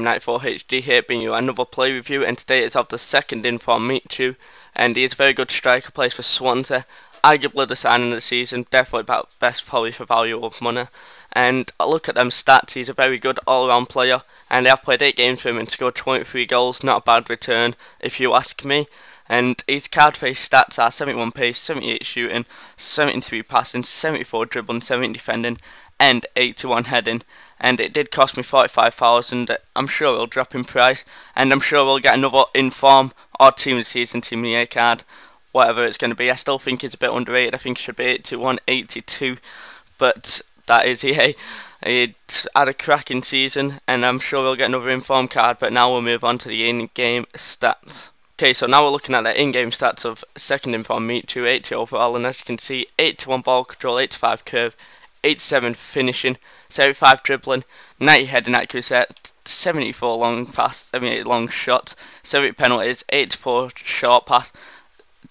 94 HD here, bringing you another play review, and today it's of the second inform Michu, and he is a very good striker, plays for Swansea, arguably the signing of the season, definitely about best probably for value of money. And I look at them stats, he's a very good all-round player, and they have played 8 games for him and scored 23 goals, not a bad return if you ask me. And his card-based stats are 71 pace, 78 shooting, 73 passing, 74 dribbling, 70 defending, and 81 heading. And it did cost me 45,000. I'm sure it'll drop in price, and I'm sure we'll get another inform or team of the season, team of the year card, whatever it's going to be. I still think it's a bit underrated. I think it should be 81, 82, but that is EA. He had a cracking season, and I'm sure we'll get another inform card. But now we'll move on to the in-game stats. Okay, so now we're looking at the in-game stats of second inform Michu, 80 overall, and as you can see, 81 ball control, 85 curve, 87 finishing, 75 dribbling, 90 heading accuracy, 74 long pass, 78 long shots, 70 penalties, 84 short pass,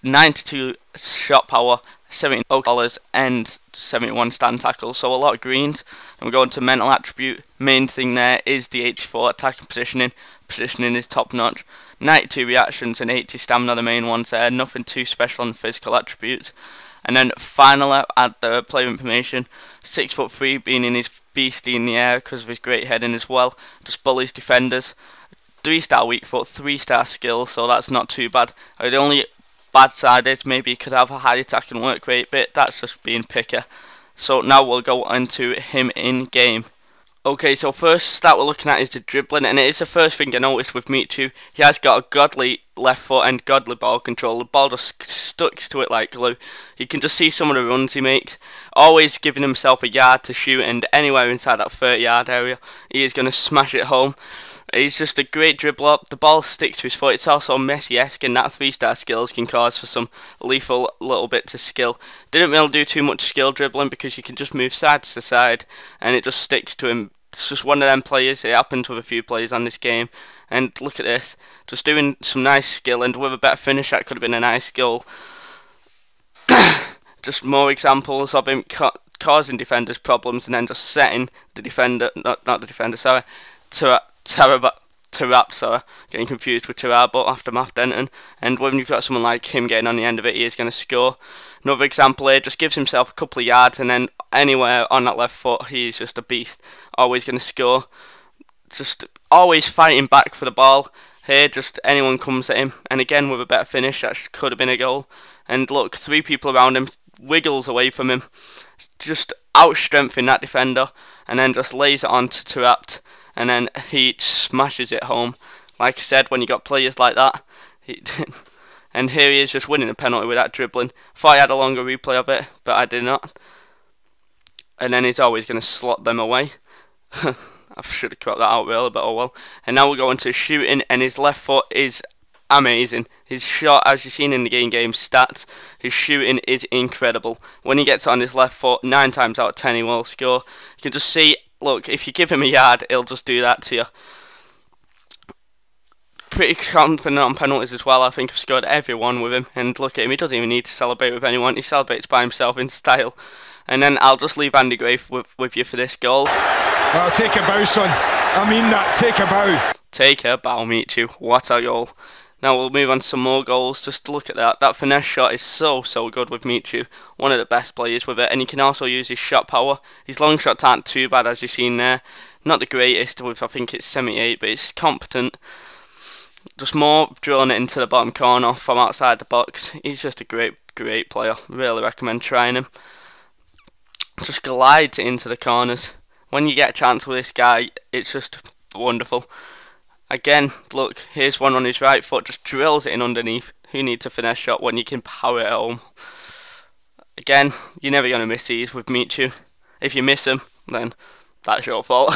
92 shot power, 70 dollars, and 71 stand tackles. So a lot of greens. And we're going to mental attribute. Main thing there is the 84 attacking positioning. Positioning is top notch. 92 reactions and 80 stamina, the main ones there. Nothing too special on physical attributes. And then finally, at the player information, 6'3", being in his beastie in the air because of his great heading as well. Just bullies defenders. 3-star weak foot, 3-star skill, so that's not too bad. The only bad side is maybe he could have a high attacking work rate, but that's just being picky. So now we'll go into him in game. Okay, so first stat we're looking at is the dribbling, and it is the first thing I noticed with Michu. He has got a godly left foot and godly ball control. The ball just sticks to it like glue. You can just see some of the runs he makes. Always giving himself a yard to shoot, and anywhere inside that 30-yard area, he is going to smash it home. He's just a great dribbler. The ball sticks to his foot. It's also Messi-esque, and that 3-star skills can cause for some lethal little bits of skill. Didn't really do too much skill dribbling because you can just move side to side, and it just sticks to him. It's just one of them players. It happens with a few players on this game. And look at this, just doing some nice skill, and with a better finish that could have been a nice goal. Just more examples of him causing defenders problems and then just setting the defender, not the defender, sorry, Tarab, sorry, getting confused with Tarab after Math Denton. And when you've got someone like him getting on the end of it, he is going to score. Another example here, just gives himself a couple of yards, and then anywhere on that left foot, he's just a beast. Always going to score. Just always fighting back for the ball. Here, just anyone comes at him, and again with a better finish, that could have been a goal. And look, 3 people around him, wiggles away from him, just out-strengthening that defender, and then just lays it on to Tarab, and then he smashes it home. Like I said, when you got players like that, and here he is just winning a penalty with that dribbling. Thought I had a longer replay of it, but I did not. And then he's always going to slot them away. I should have cut that out really, but oh well. And now we're going to shooting, and his left foot is amazing. His shot, as you've seen in the game stats, his shooting is incredible. When he gets on his left foot, 9 times out of 10 he will score. You can just see, look, if you give him a yard, he'll just do that to you. Pretty confident on penalties as well. I think I've scored every one with him. And look at him, he doesn't even need to celebrate with anyone. He celebrates by himself in style. And then I'll just leave Andy Gray with you for this goal. Oh, take a bow, son. I mean that. Take a bow. Take a bow, Michu. What a goal. Now we'll move on to some more goals. Just look at that. That finesse shot is so good with Michu. One of the best players with it. And he can also use his shot power. His long shots aren't too bad, as you've seen there. Not the greatest with, I think it's 78, but it's competent. Just more drilling it into the bottom corner from outside the box. He's just a great player. Really recommend trying him. Just glides it into the corners. When you get a chance with this guy, it's just wonderful. Again, look, here's one on his right foot, just drills it in underneath. Who needs a finesse shot when you can power it home? Again, you're never going to miss these with Michu. If you miss them, then that's your fault.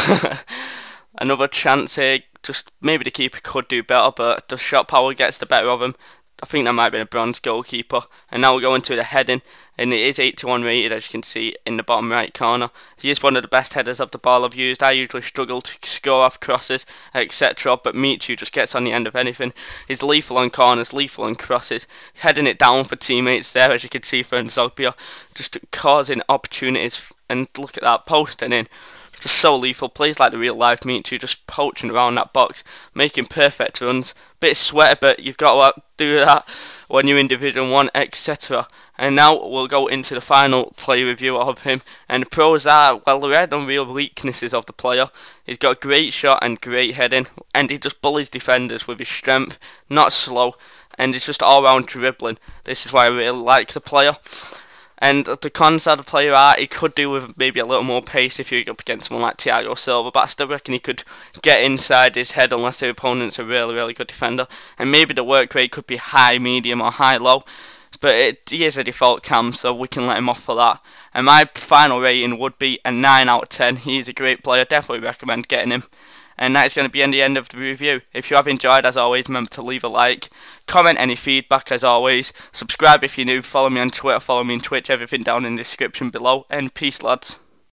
Another chance here, just maybe the keeper could do better, but the shot power gets the better of him. I think that might have been a bronze goalkeeper. And now we're going to the heading, and it is 81 rated, as you can see in the bottom right corner. He is one of the best headers of the ball I've used. I usually struggle to score off crosses, etc. But Michu just gets on the end of anything. He's lethal on corners, lethal on crosses, heading it down for teammates there, as you can see for Zogbia, just causing opportunities. And look at that, posting in. just so lethal. Plays like the real life Michu, just poaching around that box, making perfect runs. Bit sweaty, but you've got to do that when you're in Division 1, etc. And now we'll go into the final play review of him. And the pros are, well, there are no real weaknesses of the player. He's got a great shot and great heading, and he just bullies defenders with his strength, not slow, and he's just all round dribbling. This is why I really like the player. And the cons of the player are he could do with maybe a little more pace if you're up against someone like Thiago Silva, but I still reckon he could get inside his head unless the opponent's a really, really good defender. And maybe the work rate could be high, medium or high, low. But he is a default cam, so we can let him off for that. And my final rating would be a 9 out of 10. He's a great player, definitely recommend getting him. And that is going to be the end of the review. If you have enjoyed, as always, remember to leave a like, comment any feedback as always, subscribe if you're new, follow me on Twitter, follow me on Twitch, everything down in the description below, and peace lads.